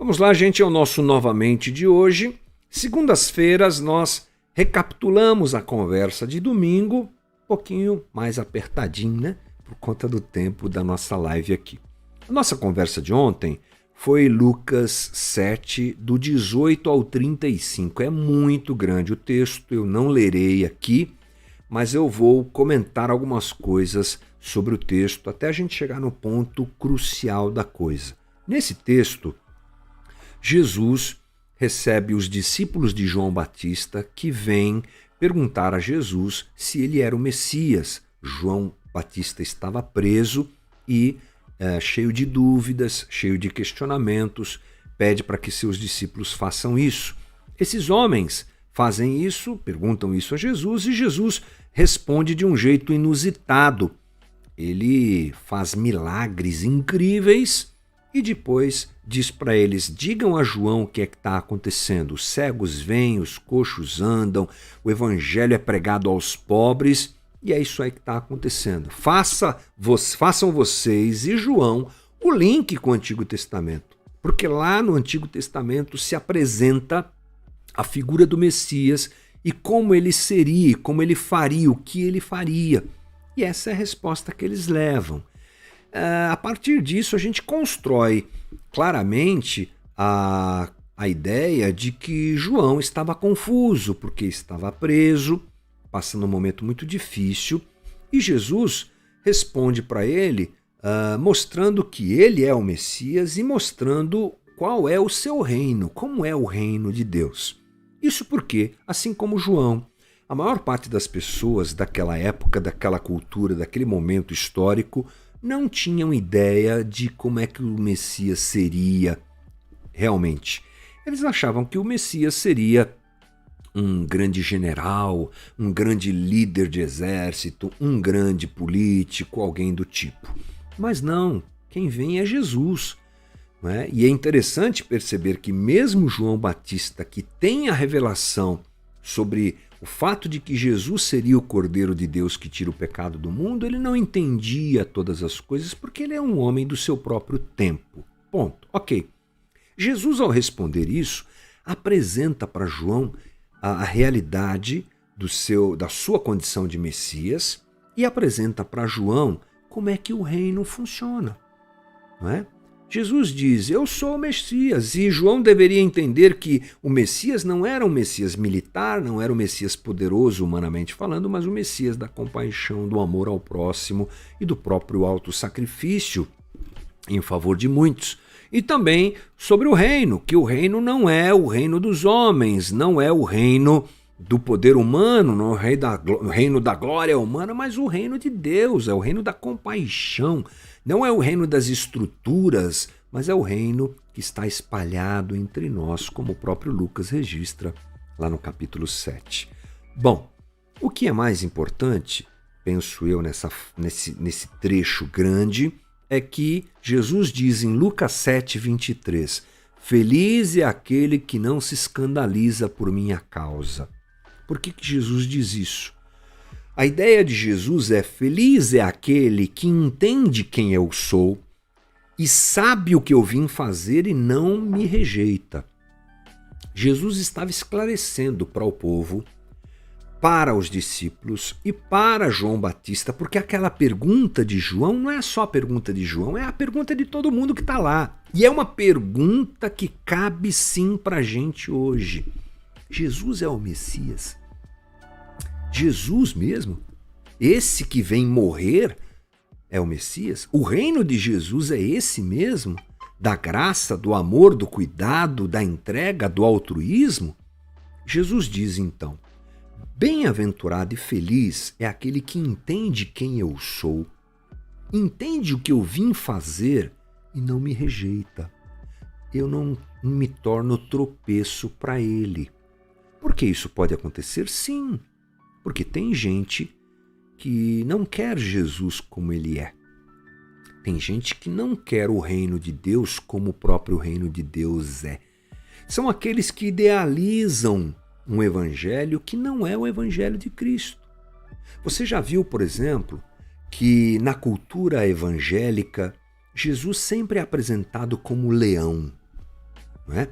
Vamos lá, gente, é o nosso Novamente de hoje. Segundas-feiras nós recapitulamos a conversa de domingo, um pouquinho mais apertadinho, né? Por conta do tempo da nossa live aqui. A nossa conversa de ontem foi Lucas 7, do 18 ao 35. É muito grande o texto, eu não lerei aqui, mas eu vou comentar algumas coisas sobre o texto até a gente chegar no ponto crucial da coisa. Nesse texto, Jesus recebe os discípulos de João Batista que vêm perguntar a Jesus se ele era o Messias. João Batista estava preso e cheio de dúvidas, cheio de questionamentos, pede para que seus discípulos façam isso. Esses homens fazem isso, perguntam isso a Jesus e Jesus responde de um jeito inusitado. Ele faz milagres incríveis e depois diz para eles, digam a João o que é que está acontecendo. Os cegos vêm, os coxos andam, o evangelho é pregado aos pobres e é isso aí que está acontecendo. Façam vocês e João o link com o Antigo Testamento, porque lá no Antigo Testamento se apresenta a figura do Messias e como ele seria, como ele faria, o que ele faria. E essa é a resposta que eles levam. A partir disso, a gente constrói claramente a ideia de que João estava confuso, porque estava preso, passando um momento muito difícil, e Jesus responde para ele, mostrando que ele é o Messias e mostrando qual é o seu reino, como é o reino de Deus. Isso porque, assim como João, a maior parte das pessoas daquela época, daquela cultura, daquele momento histórico, não tinham ideia de como é que o Messias seria realmente. Eles achavam que o Messias seria um grande general, um grande líder de exército, um grande político, alguém do tipo. Mas não, quem vem é Jesus. Não é? E é interessante perceber que mesmo João Batista, que tem a revelação sobre o fato de que Jesus seria o Cordeiro de Deus que tira o pecado do mundo, ele não entendia todas as coisas porque ele é um homem do seu próprio tempo. Ponto. Ok. Jesus, ao responder isso, apresenta para João a realidade da sua condição de Messias e apresenta para João como é que o reino funciona. Não é? Jesus diz, eu sou o Messias, e João deveria entender que o Messias não era um Messias militar, não era um Messias poderoso humanamente falando, mas o Messias da compaixão, do amor ao próximo e do próprio autossacrifício em favor de muitos. E também sobre o reino, que o reino não é o reino dos homens, não é o reino do poder humano, não é o reino da glória humana, mas o reino de Deus, é o reino da compaixão. Não é o reino das estruturas, mas é o reino que está espalhado entre nós, como o próprio Lucas registra lá no capítulo 7. Bom, o que é mais importante, penso eu nesse trecho grande, é que Jesus diz em Lucas 7, 23, feliz é aquele que não se escandaliza por minha causa. Por que Jesus diz isso? A ideia de Jesus é feliz é aquele que entende quem eu sou e sabe o que eu vim fazer e não me rejeita. Jesus estava esclarecendo para o povo, para os discípulos e para João Batista, porque aquela pergunta de João não é só a pergunta de João, é a pergunta de todo mundo que está lá. E é uma pergunta que cabe sim para a gente hoje. Jesus é o Messias? Jesus mesmo? Esse que vem morrer é o Messias? O reino de Jesus é esse mesmo? Da graça, do amor, do cuidado, da entrega, do altruísmo? Jesus diz então, bem-aventurado e feliz é aquele que entende quem eu sou, entende o que eu vim fazer e não me rejeita. Eu não me torno tropeço para ele. Por que isso pode acontecer? Sim, porque tem gente que não quer Jesus como ele é. Tem gente que não quer o reino de Deus como o próprio reino de Deus é. São aqueles que idealizam um evangelho que não é o evangelho de Cristo. Você já viu, por exemplo, que na cultura evangélica, Jesus sempre é apresentado como leão. não é?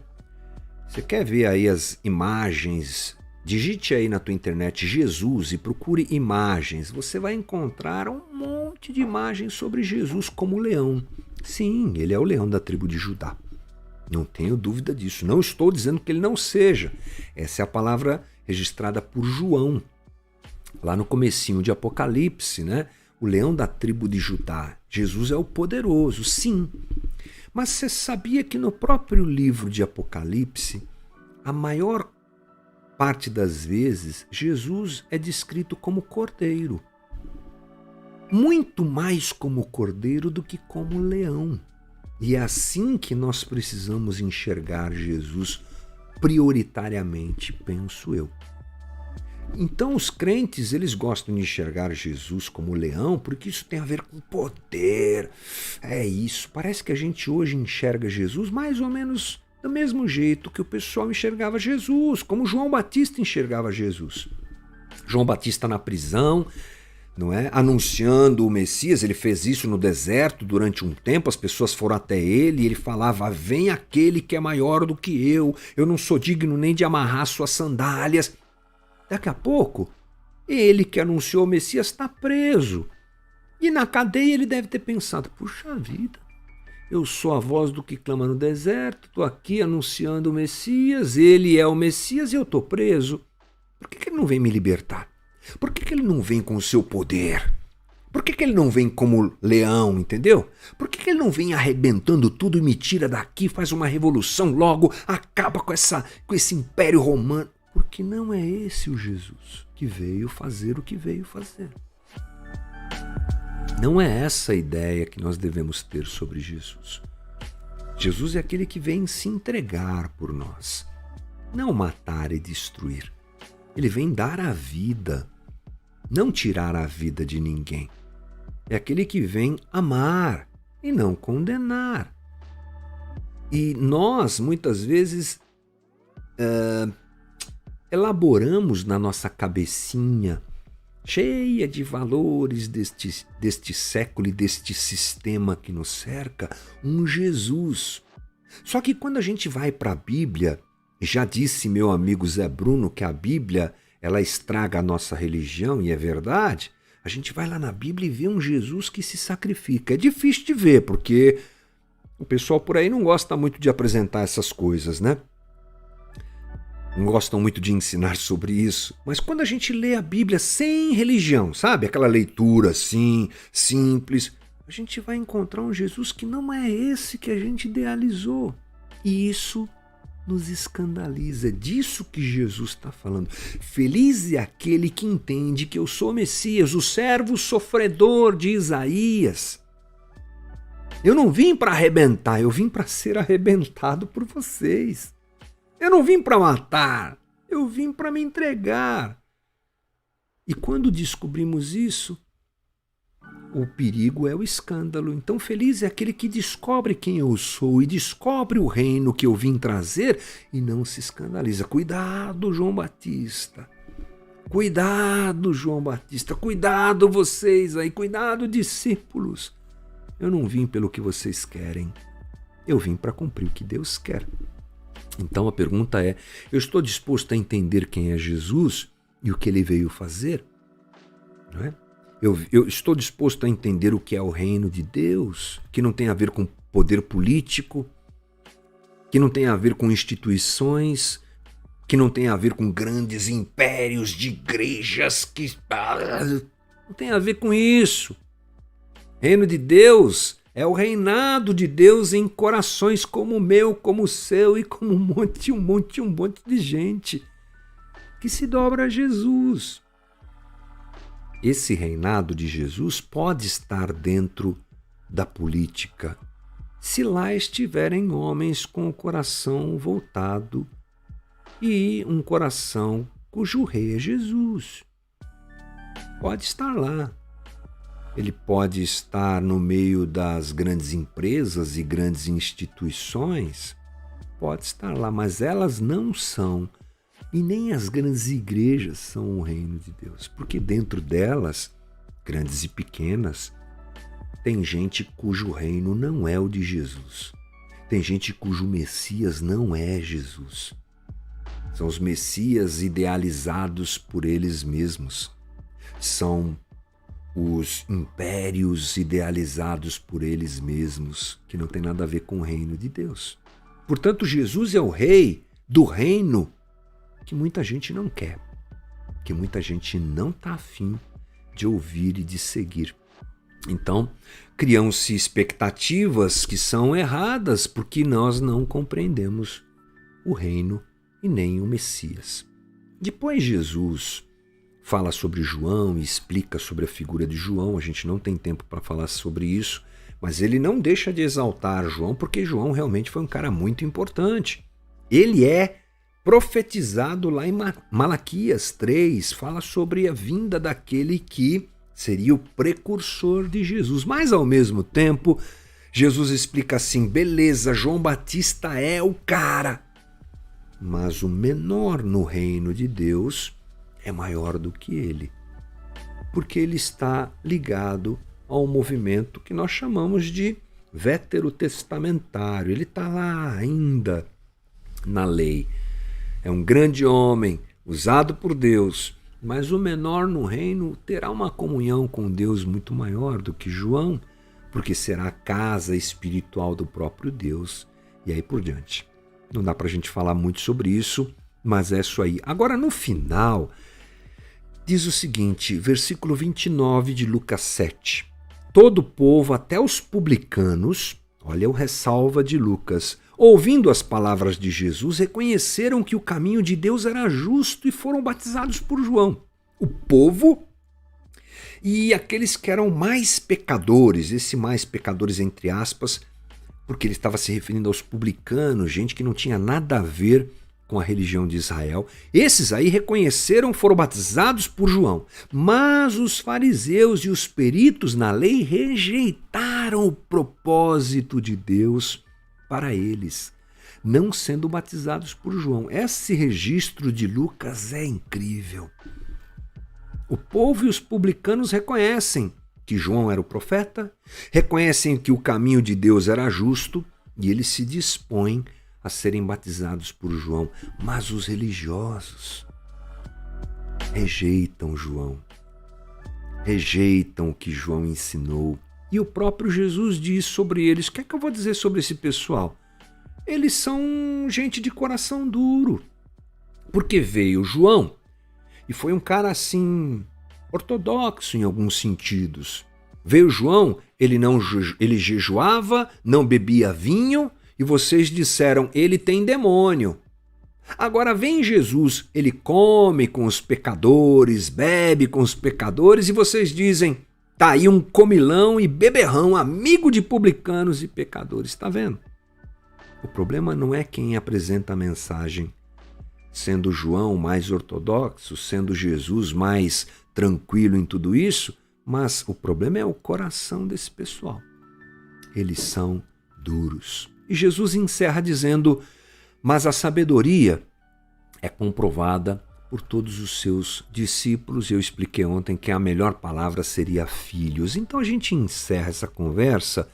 Você quer ver aí as imagens? Digite aí na tua internet Jesus e procure imagens. Você vai encontrar um monte de imagens sobre Jesus como leão. Sim, ele é o leão da tribo de Judá. Não tenho dúvida disso. Não estou dizendo que ele não seja. Essa é a palavra registrada por João, lá no comecinho de Apocalipse, né? O leão da tribo de Judá. Jesus é o poderoso, sim. Mas você sabia que no próprio livro de Apocalipse, a maior parte das vezes, Jesus é descrito como cordeiro. Muito mais como cordeiro do que como leão. E é assim que nós precisamos enxergar Jesus prioritariamente, penso eu. Então os crentes, eles gostam de enxergar Jesus como leão porque isso tem a ver com poder. É isso, parece que a gente hoje enxerga Jesus mais ou menos do mesmo jeito que o pessoal enxergava Jesus, como João Batista enxergava Jesus. João Batista na prisão, não é? Anunciando o Messias, ele fez isso no deserto durante um tempo, as pessoas foram até ele e ele falava: vem aquele que é maior do que eu não sou digno nem de amarrar suas sandálias. Daqui a pouco, ele que anunciou o Messias está preso. E na cadeia ele deve ter pensado: puxa vida, eu sou a voz do que clama no deserto, estou aqui anunciando o Messias, ele é o Messias e eu estou preso. Por que ele não vem me libertar? Por que ele não vem com o seu poder? Por que ele não vem como leão, entendeu? Por que ele não vem arrebentando tudo e me tira daqui, faz uma revolução logo, acaba com esse império romano? Porque não é esse o Jesus que veio fazer o que veio fazer. Não é essa a ideia que nós devemos ter sobre Jesus. Jesus é aquele que vem se entregar por nós, não matar e destruir. Ele vem dar a vida, não tirar a vida de ninguém. É aquele que vem amar e não condenar. E nós, muitas vezes, elaboramos na nossa cabecinha, cheia de valores deste século e deste sistema que nos cerca, um Jesus. Só que quando a gente vai para a Bíblia, já disse meu amigo Zé Bruno que a Bíblia ela estraga a nossa religião, e é verdade, a gente vai lá na Bíblia e vê um Jesus que se sacrifica. É difícil de ver, porque o pessoal por aí não gosta muito de apresentar essas coisas, né? Não gostam muito de ensinar sobre isso, mas quando a gente lê a Bíblia sem religião, sabe? Aquela leitura assim, simples, a gente vai encontrar um Jesus que não é esse que a gente idealizou. E isso nos escandaliza. É disso que Jesus está falando. Feliz é aquele que entende que eu sou Messias, o servo sofredor de Isaías. Eu não vim para arrebentar, eu vim para ser arrebentado por vocês. Eu não vim para matar, eu vim para me entregar. E quando descobrimos isso, o perigo é o escândalo. Então feliz é aquele que descobre quem eu sou e descobre o reino que eu vim trazer e não se escandaliza. Cuidado, João Batista. Cuidado, João Batista. Cuidado vocês aí. Cuidado, discípulos. Eu não vim pelo que vocês querem. Eu vim para cumprir o que Deus quer. Então a pergunta é, eu estou disposto a entender quem é Jesus e o que ele veio fazer? Não é? Eu estou disposto a entender o que é o reino de Deus, que não tem a ver com poder político, que não tem a ver com instituições, que não tem a ver com grandes impérios de igrejas, que não tem a ver com isso. Reino de Deus é o reinado de Deus em corações como o meu, como o seu e como um monte de gente que se dobra a Jesus. Esse reinado de Jesus pode estar dentro da política, se lá estiverem homens com o coração voltado e um coração cujo rei é Jesus. Pode estar lá. Ele pode estar no meio das grandes empresas e grandes instituições, pode estar lá, mas elas não são, e nem as grandes igrejas são o reino de Deus, porque dentro delas, grandes e pequenas, tem gente cujo reino não é o de Jesus. Tem gente cujo Messias não é Jesus. São os Messias idealizados por eles mesmos. São os impérios idealizados por eles mesmos, que não tem nada a ver com o reino de Deus. Portanto, Jesus é o rei do reino que muita gente não quer, que muita gente não está afim de ouvir e de seguir. Então, criam-se expectativas que são erradas porque nós não compreendemos o reino e nem o Messias. Depois Jesus fala sobre João e explica sobre a figura de João. A gente não tem tempo para falar sobre isso, mas ele não deixa de exaltar João porque João realmente foi um cara muito importante. Ele é profetizado lá em Malaquias 3, fala sobre a vinda daquele que seria o precursor de Jesus. Mas, ao mesmo tempo, Jesus explica assim, beleza, João Batista é o cara, mas o menor no reino de Deus é maior do que ele, porque ele está ligado ao movimento que nós chamamos de veterotestamentário. Ele está lá ainda na lei. É um grande homem, usado por Deus, mas o menor no reino terá uma comunhão com Deus muito maior do que João, porque será a casa espiritual do próprio Deus, e aí por diante. Não dá para a gente falar muito sobre isso, mas é isso aí. Agora, no final, diz o seguinte, versículo 29 de Lucas 7. Todo o povo, até os publicanos, olha o ressalva de Lucas, ouvindo as palavras de Jesus, reconheceram que o caminho de Deus era justo e foram batizados por João. O povo e aqueles que eram mais pecadores, esse mais pecadores entre aspas, porque ele estava se referindo aos publicanos, gente que não tinha nada a ver com a religião de Israel. Esses aí reconheceram, foram batizados por João. Mas os fariseus e os peritos na lei rejeitaram o propósito de Deus para eles, não sendo batizados por João. Esse registro de Lucas é incrível. O povo e os publicanos reconhecem que João era o profeta, reconhecem que o caminho de Deus era justo e eles se dispõem a serem batizados por João. Mas os religiosos rejeitam João, rejeitam o que João ensinou. E o próprio Jesus diz sobre eles, o que é que eu vou dizer sobre esse pessoal? Eles são gente de coração duro, porque veio João e foi um cara assim, ortodoxo em alguns sentidos. Veio João, ele jejuava, não bebia vinho, e vocês disseram, ele tem demônio. Agora vem Jesus, ele come com os pecadores, bebe com os pecadores, e vocês dizem, tá aí um comilão e beberrão, amigo de publicanos e pecadores. Está vendo? O problema não é quem apresenta a mensagem, sendo João mais ortodoxo, sendo Jesus mais tranquilo em tudo isso, mas o problema é o coração desse pessoal. Eles são duros. E Jesus encerra dizendo, mas a sabedoria é comprovada por todos os seus discípulos. Eu expliquei ontem que a melhor palavra seria filhos. Então a gente encerra essa conversa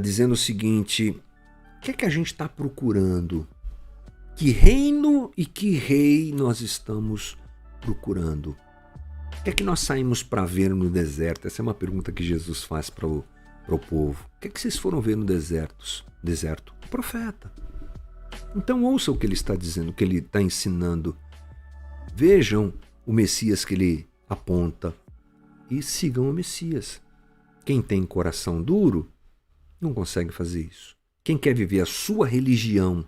dizendo o seguinte, o que é que a gente está procurando? Que reino e que rei nós estamos procurando? O que é que nós saímos para ver no deserto? Essa é uma pergunta que Jesus faz para o povo. O que é que vocês foram ver no deserto? O profeta. Então ouça o que ele está dizendo, o que ele está ensinando. Vejam o Messias que ele aponta e sigam o Messias. Quem tem coração duro não consegue fazer isso. Quem quer viver a sua religião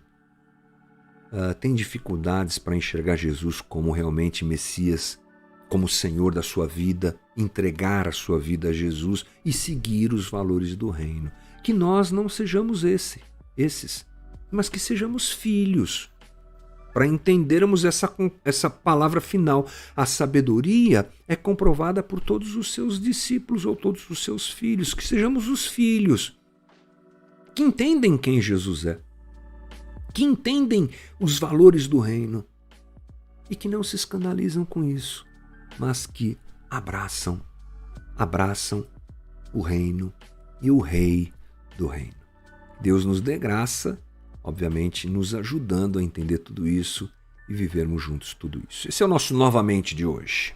tem dificuldades para enxergar Jesus como realmente Messias, como Senhor da sua vida, entregar a sua vida a Jesus e seguir os valores do reino. Que nós não sejamos esses, mas que sejamos filhos, para entendermos essa palavra final. A sabedoria é comprovada por todos os seus discípulos ou todos os seus filhos, que sejamos os filhos que entendem quem Jesus é, que entendem os valores do reino e que não se escandalizam com isso, mas que abraçam o reino e o rei do reino. Deus nos dê graça, obviamente nos ajudando a entender tudo isso e vivermos juntos tudo isso. Esse é o nosso Novamente de hoje.